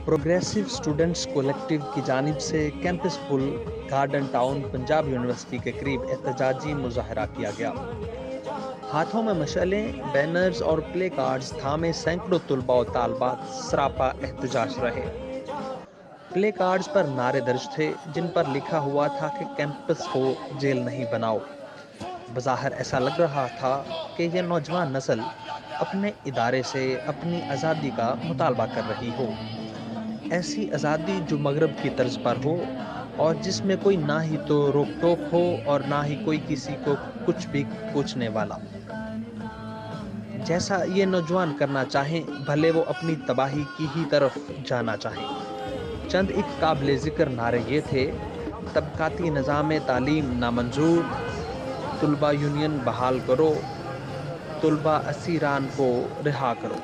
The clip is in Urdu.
پروگریسو اسٹوڈنٹس کولیکٹیو کی جانب سے کیمپس پل گارڈن ٹاؤن پنجاب یونیورسٹی کے قریب احتجاجی مظاہرہ کیا گیا۔ ہاتھوں میں مشعلیں، بینرز اور پلے کارڈز تھامے سینکڑوں طلباء و طالبات سراپا احتجاج رہے۔ پلے کارڈز پر نعرے درج تھے جن پر لکھا ہوا تھا کہ کیمپس کو جیل نہیں بناؤ۔ بظاہر ایسا لگ رہا تھا کہ یہ نوجوان نسل اپنے ادارے سے اپنی آزادی کا مطالبہ کر رہی ہو، ایسی آزادی جو مغرب کی طرز پر ہو اور جس میں کوئی نہ ہی تو روک ٹوک ہو اور نہ ہی کوئی کسی کو کچھ بھی پوچھنے والا۔ جیسا یہ نوجوان کرنا چاہیں، بھلے وہ اپنی تباہی کی ہی طرف جانا چاہیں۔ چند ایک قابل ذکر نعرے یہ تھے: طبقاتی نظام تعلیم نامنظور، طلبہ یونین بحال کرو، طلبہ اسیران کو رہا کرو۔